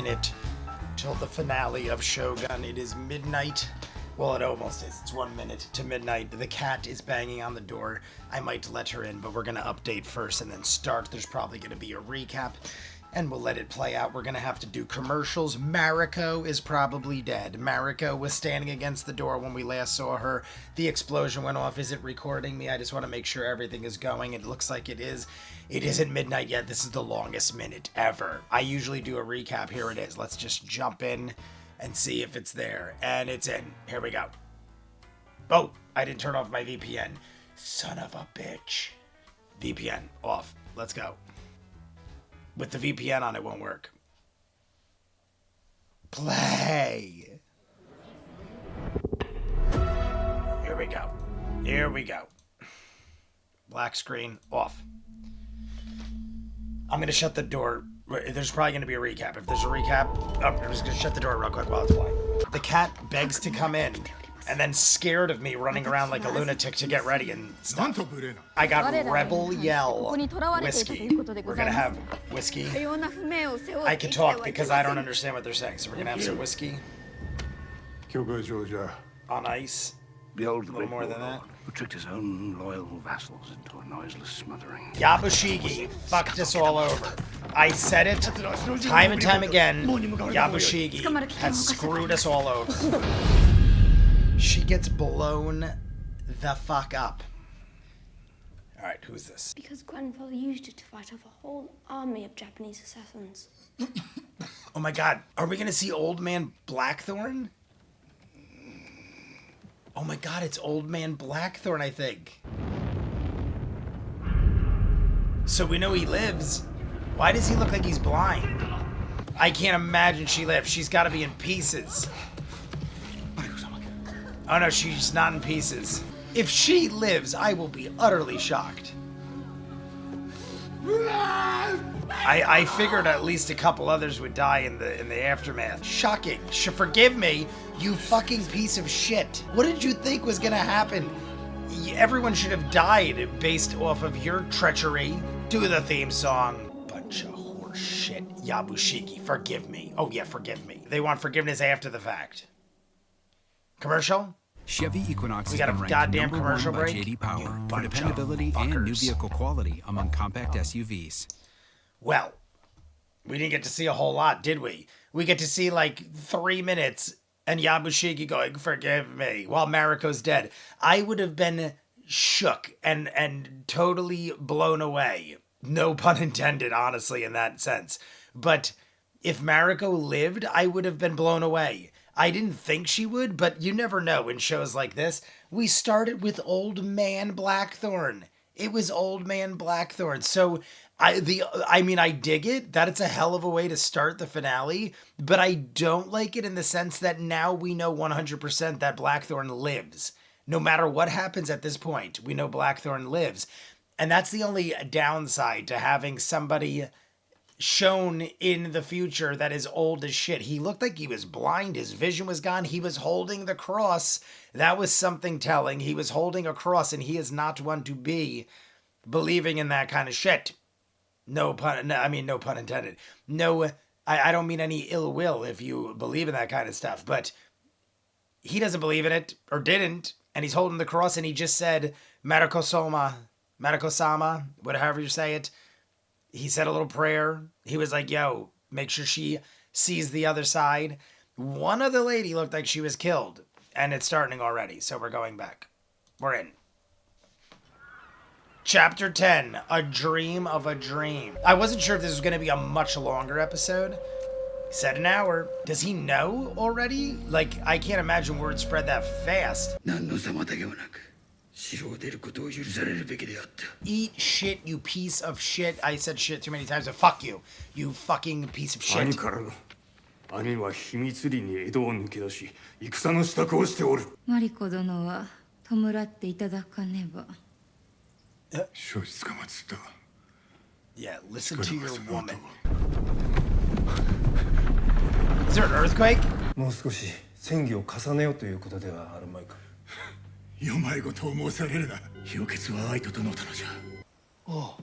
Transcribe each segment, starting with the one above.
minute till the finale of Shogun. It is midnight. Well, it almost is. It's 1 minute to midnight. The cat is banging on the door. I might let her in, but we're going to update first and then start. There's probably going to be a recap, and we'll let it play out. We're going to have to do commercials. Mariko is probably dead. Mariko was standing against the door when we last saw her. The explosion went off. Is it recording me? I just want to make sure everything is going. It looks like it is. It isn't midnight yet. This is the longest minute ever. I usually do a recap. Here it is. Let's just jump in and see if it's there. And it's in. Here we go. Oh, I didn't turn off my VPN. Son of a bitch. VPN off. Let's go. With the VPN on, it won't work. Play. Here we go. Here we go. Black screen off. I'm going to shut the door. There's probably going to be a recap. If there's a recap, I'm just going to shut the door real quick while it's playing. The cat begs to come in, and then scared of me running around like a lunatic to get ready and stuff. I got Rebel Yell whiskey. We're going to have whiskey. I can talk because I don't understand what they're saying, so we're going to have some whiskey. On ice. The old a little more than that. Who tricked his own loyal vassals into a noiseless smothering. Yabushige fucked us all over. I said it time and time again. Yabushige has screwed us all over. She gets blown the fuck up. Alright, who's this? Because grandfather used it to fight off a whole army of Japanese assassins. Oh my god, are we gonna see Old Man Blackthorne? Oh my god, it's Old Man Blackthorne, I think. So we know he lives. Why does he look like he's blind? I can't imagine she lives. She's gotta be in pieces. Oh no, she's not in pieces. If she lives, I will be utterly shocked. I figured at least a couple others would die in the aftermath. Shocking. Forgive me, you fucking piece of shit. What did you think was gonna happen? Everyone should have died based off of your treachery. Do the theme song. Bunch of horse shit. Yabushige, forgive me. Oh yeah, forgive me. They want forgiveness after the fact. Commercial? Chevy Equinox we has got been a ranked goddamn number commercial one by break. J.D. Power for dependability and new vehicle quality among compact SUVs. Well, we didn't get to see a whole lot, did we? We get to see like 3 minutes and Yabushige going, forgive me, while Mariko's dead. I would have been shook and totally blown away. No pun intended, honestly, in that sense. But if Mariko lived, I would have been blown away. I didn't think she would, but you never know in shows like this. We started with Old Man Blackthorne. It was Old Man Blackthorne. So I dig it that it's a hell of a way to start the finale, but I don't like it in the sense that now we know 100% that Blackthorne lives. No matter what happens at this point, we know Blackthorne lives. And that's the only downside to having somebody shown in the future that is old as shit. He looked like he was blind. His vision was gone. He was holding the cross. That was something telling. He was holding a cross, and he is not one to be believing in that kind of shit. No pun intended. No, I don't mean any ill will if you believe in that kind of stuff, but he doesn't believe in it, or didn't, and he's holding the cross, and he just said, Mariko-sama, whatever you say it. He said a little prayer. He was like, yo, make sure she sees the other side. One other lady looked like she was killed, and it's starting already, so we're going back. We're in. Chapter 10, A Dream of a Dream. I wasn't sure if this was going to be a much longer episode. He said an hour. Does he know already? Like, I can't imagine word spread that fast. Eat shit, you piece of shit. I said shit too many times, but fuck you. You fucking piece of shit. Mariko Yeah, listen to your woman. Is there an earthquake? もう少し戦議を重ねようということではあるまいか。よまいことを申されるな。氷結は愛ととのたのじゃ。あ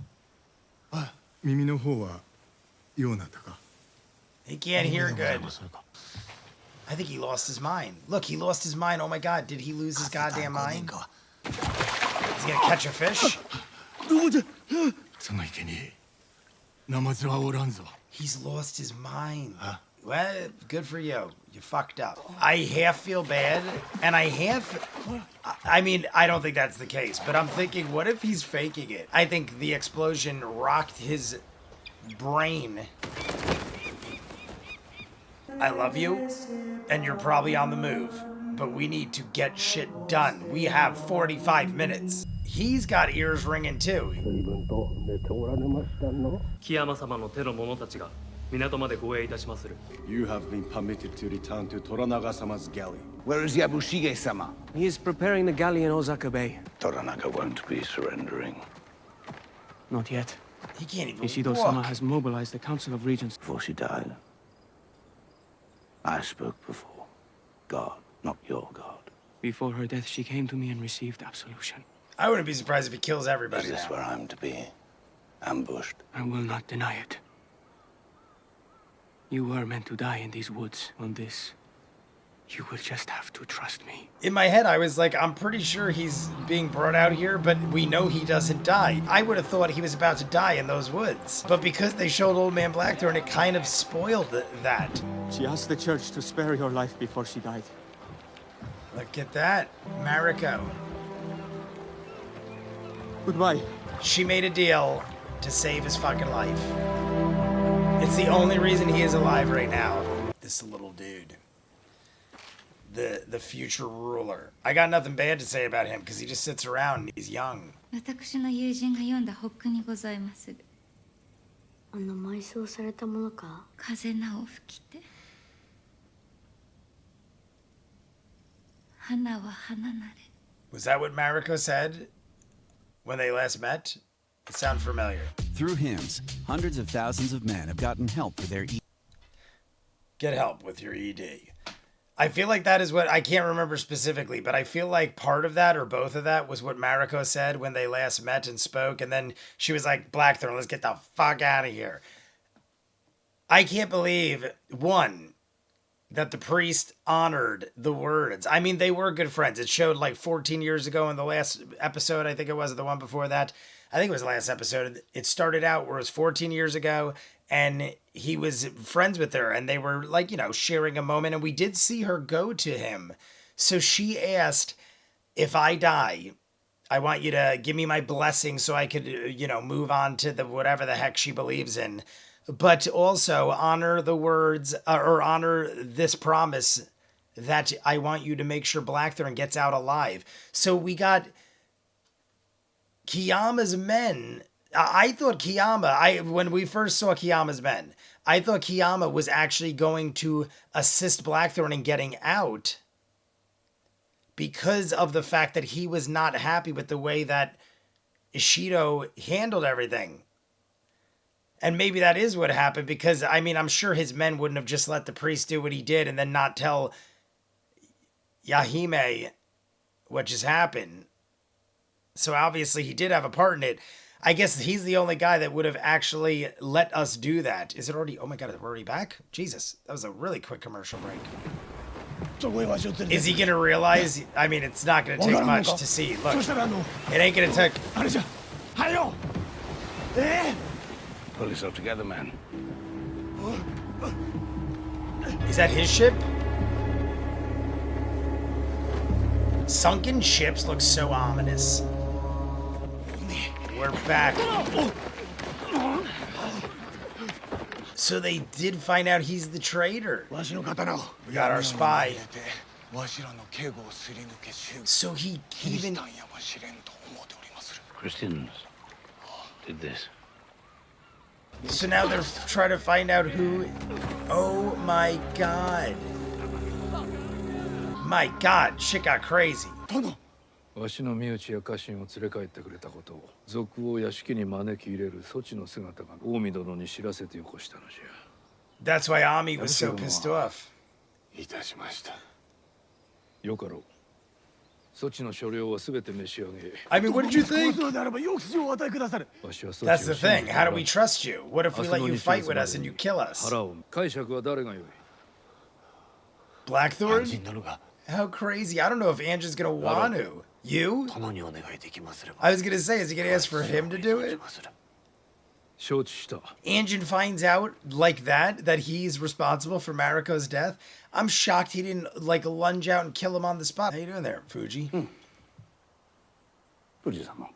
あ、耳の方はようなったか。He can't hear good. I think he lost his mind. Look, he lost his mind. Oh my god, did he lose his goddamn mind? Is he gonna catch a fish? He's lost his mind. Well, good for you. You fucked up. I half feel bad, and I mean, I don't think that's the case, but I'm thinking, what if he's faking it? I think the explosion rocked his brain. I love you, and you're probably on the move, but we need to get shit done. We have 45 minutes. He's got ears ringing too. You have been permitted to return to Toranaga-sama's galley. Where is Yabushige-sama? He is preparing the galley in Osaka Bay. Toranaga won't be surrendering. Not yet. He can't even Ishido-sama walk. has mobilized the Council of Regents. Before she died, I spoke before. God, not your God. Before her death, she came to me and received absolution. I wouldn't be surprised if he kills everybody Is this now. where I'm to be? Ambushed? I will not deny it. You were meant to die in these woods on this. You will just have to trust me. In my head, I was like, I'm pretty sure he's being brought out here, but we know he doesn't die. I would have thought he was about to die in those woods. But because they showed Old Man Blackthorne, it kind of spoiled that. She asked the church to spare your life before she died. Look at that. Mariko. Goodbye. She made a deal to save his fucking life. It's the only reason he is alive right now. This little dude. The future ruler. I got nothing bad to say about him because he just sits around and he's young. 私の友人が読んだホックにございまする。埋葬されたものか。風なを吹きて。花は花なれ。 Was that what Mariko said when they last met? It sounds familiar. Through hymns, hundreds of thousands of men have gotten help for their Get help with your ED. I feel like that is what, I can't remember specifically, but I feel like part of that or both of that was what Mariko said when they last met and spoke. And then she was like, Blackthorne, let's get the fuck out of here. I can't believe, one, that the priest honored the words. I mean, they were good friends. It showed like 14 years ago in the last episode. I think it was the one before that. I think it was the last episode. It started out where it was 14 years ago and he was friends with her and they were like, you know, sharing a moment. And we did see her go to him. So she asked, if I die, I want you to give me my blessing so I could, you know, move on to the whatever the heck she believes in. But also honor the words or honor this promise that I want you to make sure Blackthorne gets out alive. So we got Kiyama's men. I thought when we first saw Kiyama's men, I thought Kiyama was actually going to assist Blackthorne in getting out because of the fact that he was not happy with the way that Ishido handled everything. And maybe that is what happened because, I mean, I'm sure his men wouldn't have just let the priest do what he did and then not tell Yahime what just happened. So obviously he did have a part in it. I guess he's the only guy that would have actually let us do that. Is it already? Oh my God, we're already back? Jesus, that was a really quick commercial break. Is he going to realize? I mean, it's not going to take much to see. Look, it ain't going to take... Pull yourself together, man. Is that his ship? Sunken ships look so ominous. We're back. So they did find out he's the traitor. We got our spy. So he even... Christians did this. So now they're trying to find out who... Oh my God. My God, shit got crazy. わしの身内や家臣を連れ帰ってくれたことを賊を屋敷に招き入れるそちの姿が近江殿に知らせてよこしたのじゃ。 That's why Ami was so pissed off. いたしました。よかろう。措置の所領は全て召し上げ。 I mean, what did you think? そうであればよくしをお与えくださる。わしは措置を That's the 信じ thing. て How do we trust you? What if we 明 let 日の you 日 fight 没 with ま us で and you に kill us? 腹を解釈は誰がよい。 Blackthorne? 人なのが How crazy. I don't know if Andrew's gonna want to. You? 共にお願いできますれば。 I was gonna say, is he gonna ask for him to do it? 承知した。 Anjin finds out like that he's responsible for Mariko's death. I'm shocked he didn't like lunge out and kill him on the spot. How you doing there, Fuji? 富士様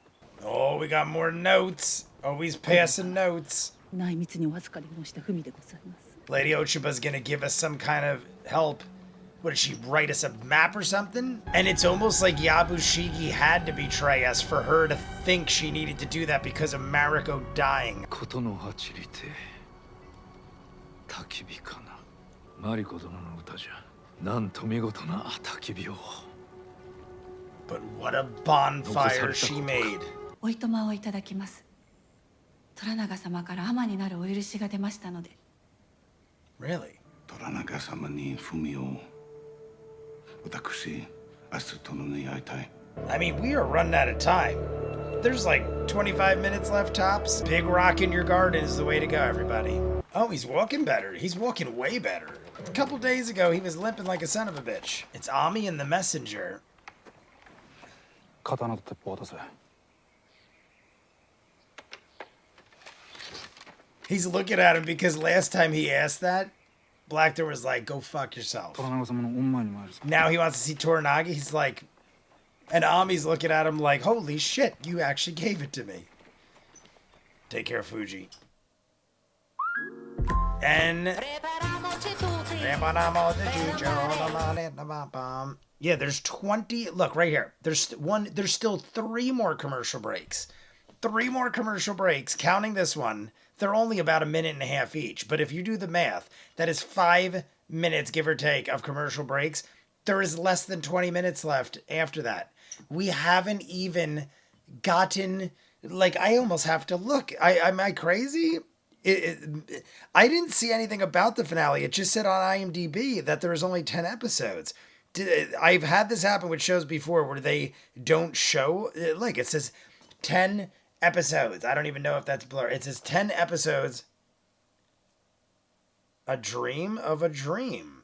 Oh, we got more notes. Always passing notes. 内密にお預かり申した文でございます。 Lady Ochiba's gonna give us some kind of help. What did she write us a map or something? And it's almost like Yabushige had to betray us for her to think she needed to do that because of Mariko dying. ことの八里て焚き火かな。マリコ殿の歌じゃ。なんと見事な焚き火を。 But what a bonfire she made. おいとまをいただきます。虎長様から尼になるお許しが出ましたので。 Really? 虎中様に文を私明日殿に会いたい I mean, we are running out of time. There's like 25 minutes left tops. Big rock in your garden is the way to go, everybody. Oh, he's walking better. He's walking way better. A couple days ago, he was limping like a son of a bitch. It's Ami and the messenger. 刀と鉄砲を出せ He's looking at him because last time he asked that, Blackthorne was like, go fuck yourself. 虎長様の御前に参るぞ Now he wants to see Toranaga. He's like, and Ami's looking at him like, holy shit, you actually gave it to me. Take care, Fuji. And yeah, there's 20. Look right here. There's still 3 more commercial breaks. 3 more commercial breaks, counting this one. They're only about a minute and a half each. But if you do the math, that is 5 minutes, give or take, of commercial breaks. There is less than 20 minutes left after that. We haven't even gotten, like, I almost have to look. Am I crazy? I didn't see anything about the finale. It just said on IMDb that there was only 10 episodes. I've had this happen with shows before where they don't show, like, it says 10 episodes. I don't even know if that's blur. It says 10 episodes. A dream of a dream.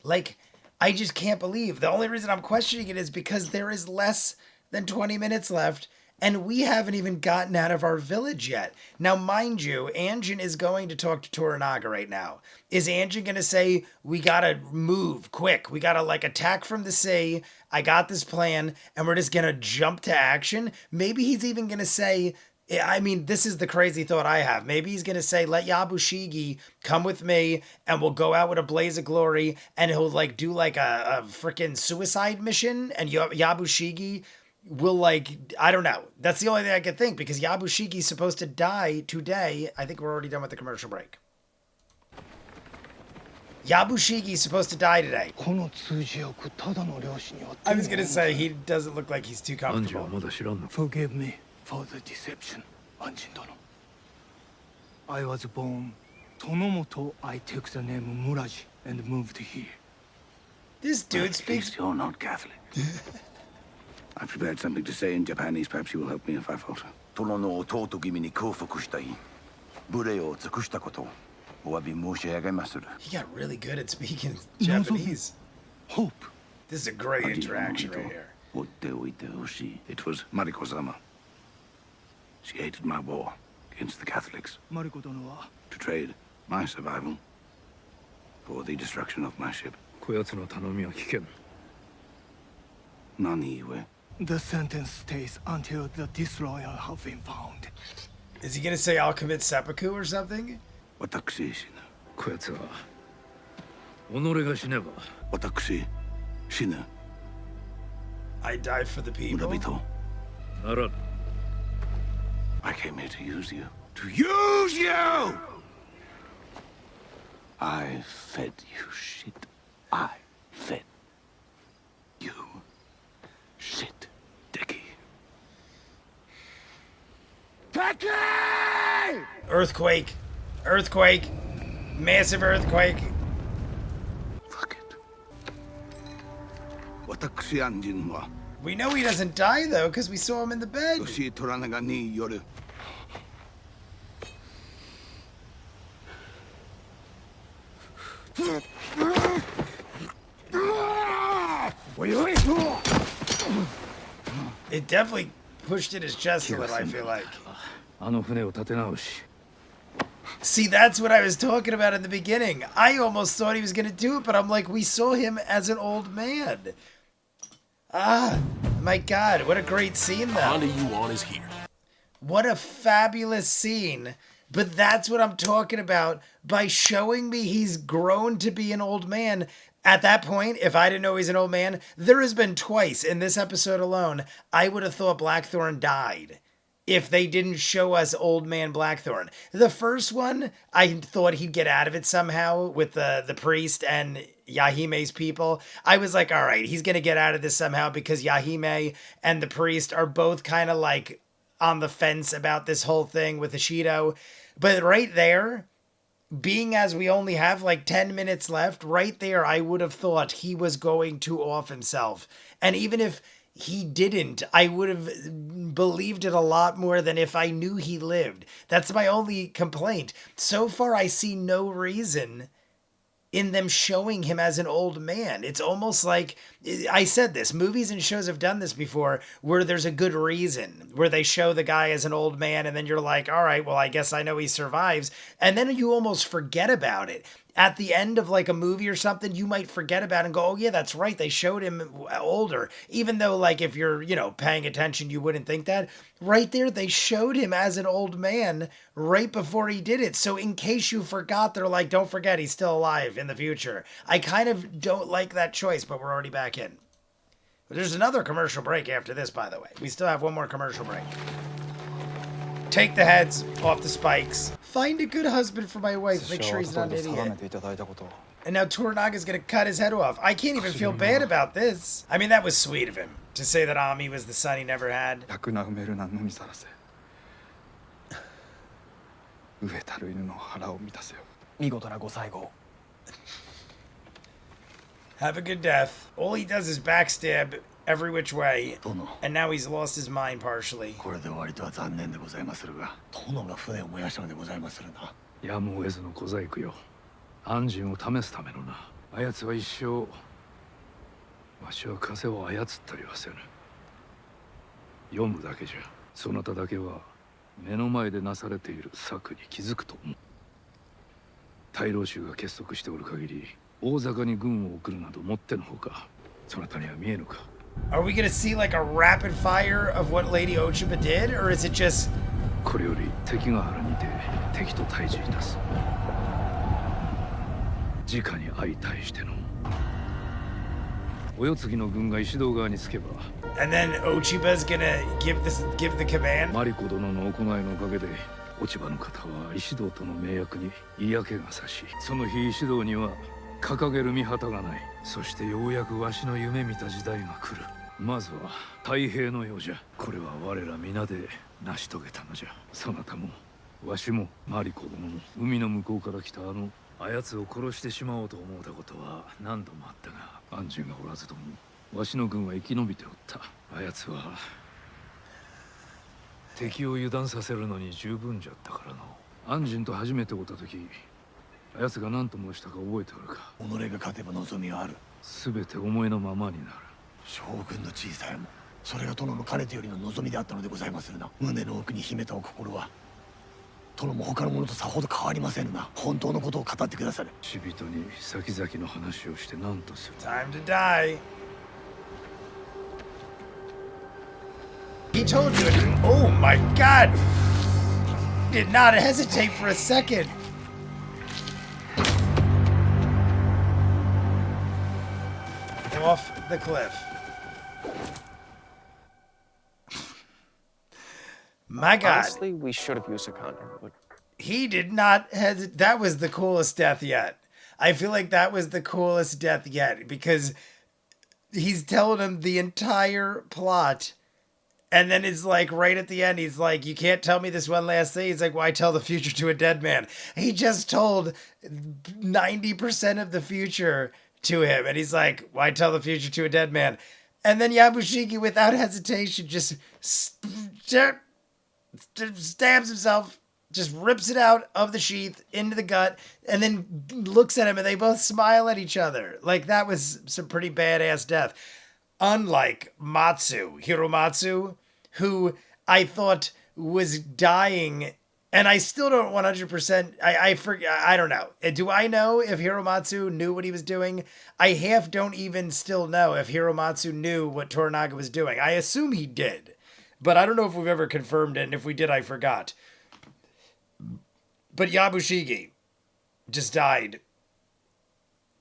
Like, I just can't believe. The only reason I'm questioning it is because there is less than 20 minutes left, and we haven't even gotten out of our village yet. Now, mind you, Anjin is going to talk to Toranaga right now. Is Anjin going to say, we got to move quick. We got to, like, attack from the sea. I got this plan, and we're just going to jump to action? Maybe he's even going to say, I mean, this is the crazy thought I have. Maybe he's going to say, let Yabushige come with me, and we'll go out with a blaze of glory, and he'll, like, do, like, a freaking suicide mission, and Yabushige will, like, I don't know. That's the only thing I could think, because Yabushige's supposed to die today. I think we're already done with the commercial break. Yabushige's supposed to die today. I was going to say, he doesn't look like he's too comfortable. Forgive me for the deception, Anjin Dono. I was born Tonomoto. I took the name Muraji and moved here. This dude speaks... You're not Catholic. I prepared something to say in Japanese. Perhaps you will help me if I falter. 殿の弟君に降伏したい。無礼を尽くしたことをお詫び申し上げまする。 He got really good at speaking Japanese. Hope. This is a great interaction right here. It was Mariko-sama. She hated my war against the Catholics. Mariko Dono wa To trade my survival for the destruction of my ship. こやつの頼みは聞けん。何故? The sentence stays until the destroyer have been found. Is he gonna say I'll commit seppuku or something? 私死ぬ。こやつは己が死ねば。私死ぬ。 I die for the people. 村人。ならぬ。 I came here to use you. To use you! I fed you shit. I fed you shit, Dickie. Dickie! Earthquake. Earthquake. Massive earthquake. Fuck it. 私安人は We know he doesn't die though, because we saw him in the bed. 吉井虎長による It definitely pushed in his chest a little, I feel like. あの船を立て直し See, that's what I was talking about in the beginning. I almost thought he was going to do it, but I'm like, we saw him as an old man. Ah, my God, what a great scene, though. Honda Yuan is here. What a fabulous scene. But that's what I'm talking about. By showing me he's grown to be an old man, at that point, if I didn't know he's an old man, there has been twice in this episode alone, I would have thought Blackthorne died if they didn't show us old man Blackthorne. The first one, I thought he'd get out of it somehow with the priest and Yahime's people. I was like, all right, he's going to get out of this somehow because Yahime and the priest are both kind of like on the fence about this whole thing with Ishido. But right there, being as we only have like 10 minutes left, right there, I would have thought he was going to off himself. And even if he didn't, I would have believed it a lot more than if I knew he lived. That's my only complaint. So far, I see no reason in them showing him as an old man. It's almost like, I said this, movies and shows have done this before, where there's a good reason, where they show the guy as an old man, and then you're like, all right, well, I guess I know he survives. And then you almost forget about it. At the end of like a movie or something, you might forget about it and go, oh yeah, that's right, they showed him older. Even though like if you're, paying attention, you wouldn't think that. Right there, they showed him as an old man right before he did it. So in case you forgot, they're like, don't forget, he's still alive in the future. I kind of don't like that choice, but we're already back in. But there's another commercial break after this, by the way. We still have one more commercial break. Take the heads off the spikes. Find a good husband for my wife. Make sure he's not an idiot. And now Toranaga's gonna cut his head off. I can't even feel bad about this. I mean, that was sweet of him to say that Ami was the son he never had. Have a good death. All he does is backstab every which way, and now he's lost his mind partially. やむを得ずの小細工よ。安心を試すためのな。あやつは一生わしは風を操ったりはせぬ。読むだけじゃ。そなただけは目の前でなされている策に気づくと思う。大老衆が結束しておる限り、大坂に軍を送るなどもってのほか。そなたには見えぬか。Are we gonna see like a rapid fire of what Lady Ochiba did, or is it just? これより敵ヶ原にて敵と対峙いたす。直に相対しての。お世継ぎの軍が石堂側につけば。And then Ochiba's gonna give the command. マリコ殿の行いのおかげで、落ち葉の方は石堂との盟約に嫌気がさし、その日石堂には掲げる御旗がない。そしてようやくわしの夢見た時代が来る。まずは太平の世じゃ。これは我ら皆で成し遂げたのじゃ。そなたもわしもマリコ殿も海の向こうから来たあやつを殺してしまおうと思うたことは何度もあったが、安心がおらずともわしの軍は生き延びておった。あやつは敵を油断させるのに十分じゃったからの。安心と初めて会った時、あやつが何と申したか覚えておるか。己が勝てば望みはある。全て思いのままになる。将軍の小さいもそれが殿のかねてよりの望みであったのでございまするな。胸の奥に秘めたお心は殿も他の者とさほど変わりませんな。本当のことを語ってくださる。死人に先々の話をして何とする。 Time to die. He told you it. Oh my God! Did not hesitate for a second. Off the cliff. My God. Honestly, we should have used a condom. He did not hesitate. That was the coolest death yet. I feel like that was the coolest death yet because he's telling him the entire plot. And then it's like right at the end, he's like, you can't tell me this one last thing. He's like, why tell the future to a dead man? He just told 90% of the future to him. And he's like, why tell the future to a dead man? And then Yabushige, without hesitation, just stabs himself, just rips it out of the sheath into the gut, and then looks at him, and they both smile at each other. Like, that was some pretty badass death. Unlike Hiromatsu, who I thought was dying, and I still don't 100%, I don't know. Do I know if Hiromatsu knew what he was doing? I half don't even still know if Hiromatsu knew what Toranaga was doing. I assume he did, but I don't know if we've ever confirmed it, and if we did, I forgot. But Yabushige just died.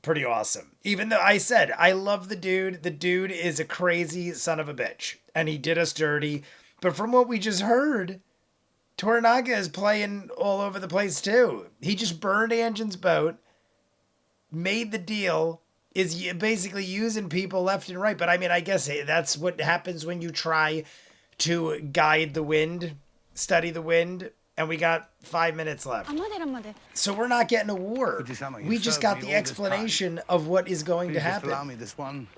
Pretty awesome. Even though I said, I love the dude is a crazy son of a bitch, and he did us dirty. But from what we just heard, Toranaga is playing all over the place too. He just burned Anjin's boat, made the deal, is basically using people left and right. But I mean, I guess that's what happens when you try to guide the wind, study the wind. And we got 5 minutes left. So we're not getting a war. We just got the explanation of what is going to happen. Allow me this one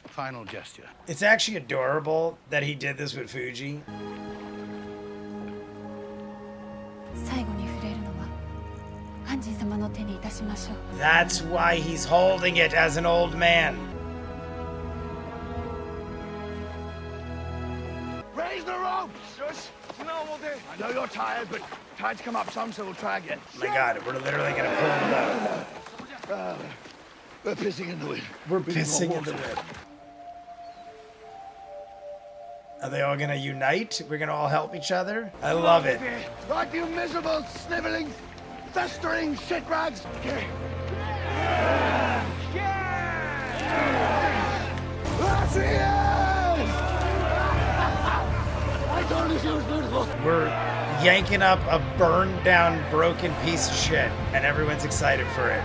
final gesture. It's actually adorable that he did this with Fuji. That's why he's holding it as an old man. Raise the ropes! I know you're tired, but tide's come up some, so we'll try again. Oh my God, we're literally gonna pull him out. We're pissing in the wind. We're pissing in the wind. Are they all gonna unite? We're gonna all help each other? I love it. Right, you miserable, sniveling, festering shitrags! That's it! I told you she was beautiful. We're yanking up a burned down, broken piece of shit, and everyone's excited for it.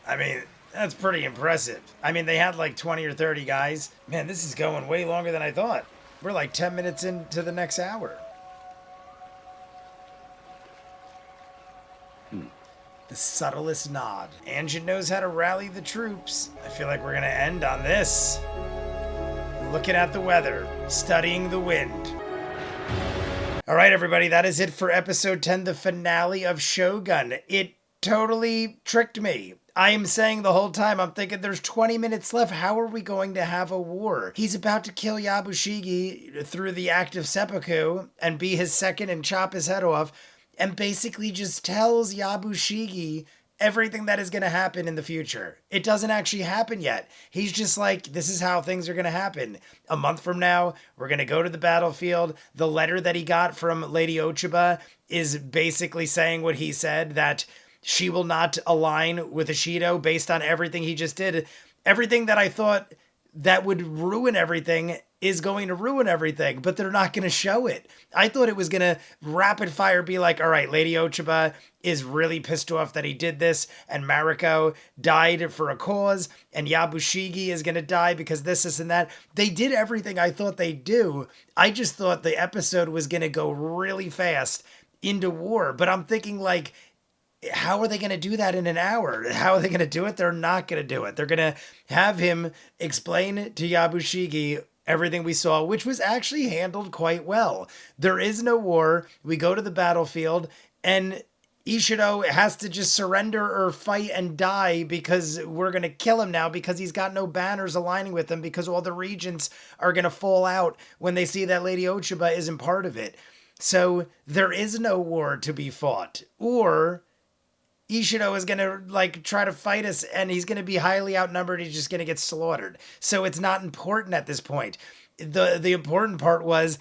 I mean, that's pretty impressive. I mean, they had like 20 or 30 guys. Man, this is going way longer than I thought. We're like 10 minutes into the next hour. The subtlest nod. Anjin knows how to rally the troops. I feel like we're gonna end on this. Looking at the weather, studying the wind. All right, everybody, that is it for episode 10, the finale of Shogun. It totally tricked me. I am saying the whole time, I'm thinking there's 20 minutes left. How are we going to have a war? He's about to kill Yabushige through the act of seppuku and be his second and chop his head off, and basically just tells Yabushige everything that is going to happen in the future. It doesn't actually happen yet. He's just like, this is how things are going to happen. A month from now, we're going to go to the battlefield. The letter that he got from Lady Ochiba is basically saying what he said, that she will not align with Ishido based on everything he just did. Everything that I thought that would ruin everything is going to ruin everything, but they're not going to show it. I thought it was going to rapid fire be like, all right, Lady Ochiba is really pissed off that he did this, and Mariko died for a cause, and Yabushige is going to die because this, and that. They did everything I thought they'd do. I just thought the episode was going to go really fast into war, but I'm thinking like, how are they going to do that in an hour? How are they going to do it? They're not going to do it. They're going to have him explain to Yabushige everything we saw, which was actually handled quite well. There is no war. We go to the battlefield, and Ishido has to just surrender or fight and die because we're going to kill him now because he's got no banners aligning with him, because all the regents are going to fall out when they see that Lady Ochiba isn't part of it. So there is no war to be fought. Or Ishido is going to like try to fight us, and he's going to be highly outnumbered. He's just going to get slaughtered. So it's not important at this point. The important part was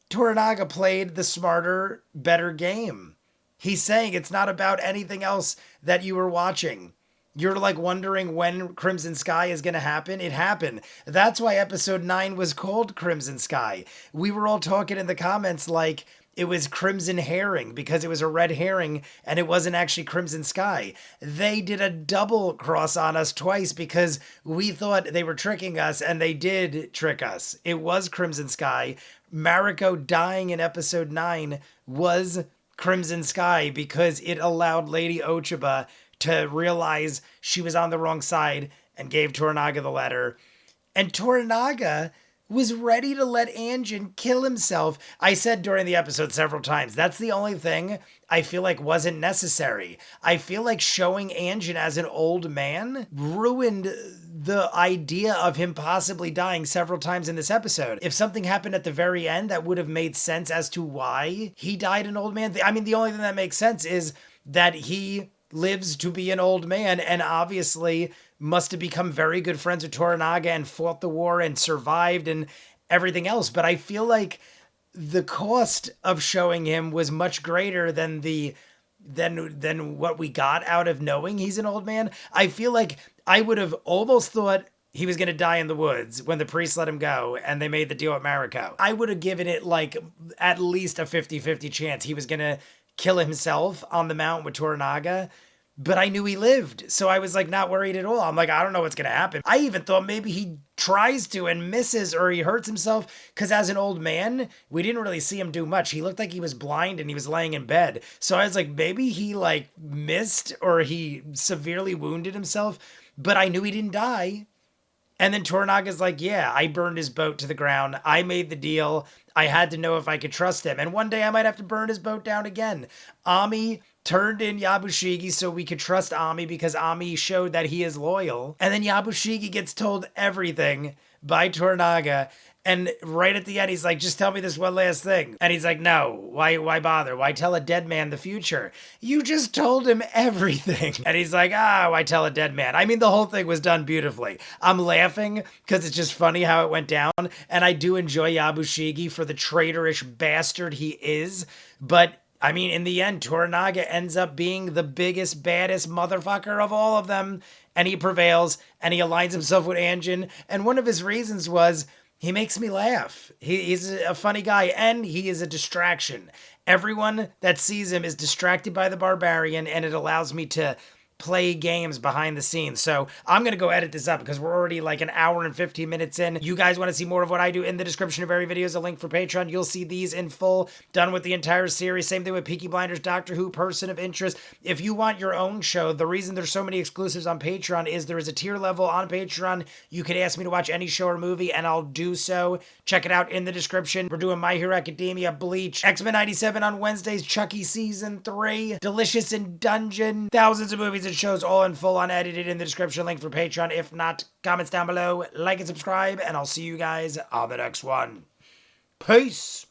Toranaga played the smarter, better game. He's saying it's not about anything else that you were watching. You're like wondering when Crimson Sky is going to happen. It happened. That's why episode 9 was called Crimson Sky. We were all talking in the comments like it was Crimson Herring because it was a red herring and it wasn't actually Crimson Sky. They did a double cross on us twice because we thought they were tricking us, and they did trick us. It was Crimson Sky. Mariko dying in episode 9 was Crimson Sky because it allowed Lady Ochiba to realize she was on the wrong side and gave Toranaga the letter. And Toranaga was ready to let Anjin kill himself. I said during the episode several times, that's the only thing I feel like wasn't necessary. I feel like showing Anjin as an old man ruined the idea of him possibly dying several times in this episode. If something happened at the very end that would have made sense as to why he died an old man. I mean, the only thing that makes sense is that he lives to be an old man and obviously must have become very good friends with Toranaga and fought the war and survived and everything else. But I feel like the cost of showing him was much greater than than what we got out of knowing he's an old man. I feel like I would have almost thought he was going to die in the woods when the priest let him go and they made the deal with Mariko. I would have given it like at least a 50-50 chance he was going to kill himself on the mountain with Toranaga. But I knew he lived, so I was like not worried at all. I'm like, I don't know what's gonna happen. I even thought maybe he tries to and misses or he hurts himself because as an old man, we didn't really see him do much. He looked like he was blind and he was laying in bed. So I was like, maybe he like missed or he severely wounded himself, but I knew he didn't die. And then Toranaga's like, yeah, I burned his boat to the ground. I made the deal. I had to know if I could trust him. And one day I might have to burn his boat down again. Ami turned in Yabushige so we could trust Ami because Ami showed that he is loyal. And then Yabushige gets told everything by Toranaga. And right at the end, he's like, just tell me this one last thing. And he's like, no, why bother? Why tell a dead man the future? You just told him everything. And he's like, why tell a dead man? I mean, the whole thing was done beautifully. I'm laughing because it's just funny how it went down. And I do enjoy Yabushige for the traitorish bastard he is. But I mean, in the end, Toranaga ends up being the biggest, baddest motherfucker of all of them. And he prevails and he aligns himself with Anjin. And one of his reasons was, he makes me laugh. He's a funny guy, and he is a distraction. Everyone that sees him is distracted by the barbarian, and it allows me to play games behind the scenes. So I'm going to go edit this up because we're already like an hour and 15 minutes in. You guys want to see more of what I do? In the description of every video is a link for Patreon. You'll see these in full, done with the entire series. Same thing with Peaky Blinders, Doctor Who, Person of Interest. If you want your own show, the reason there's so many exclusives on Patreon is there is a tier level on Patreon. You could ask me to watch any show or movie and I'll do so. Check it out in the description. We're doing My Hero Academia, Bleach, X-Men 97 on Wednesdays, Chucky Season 3, Delicious in Dungeon, thousands of movies and shows all in full unedited in the description, link for Patreon. If not, comments down below, like and subscribe, and I'll see you guys on the next one. Peace!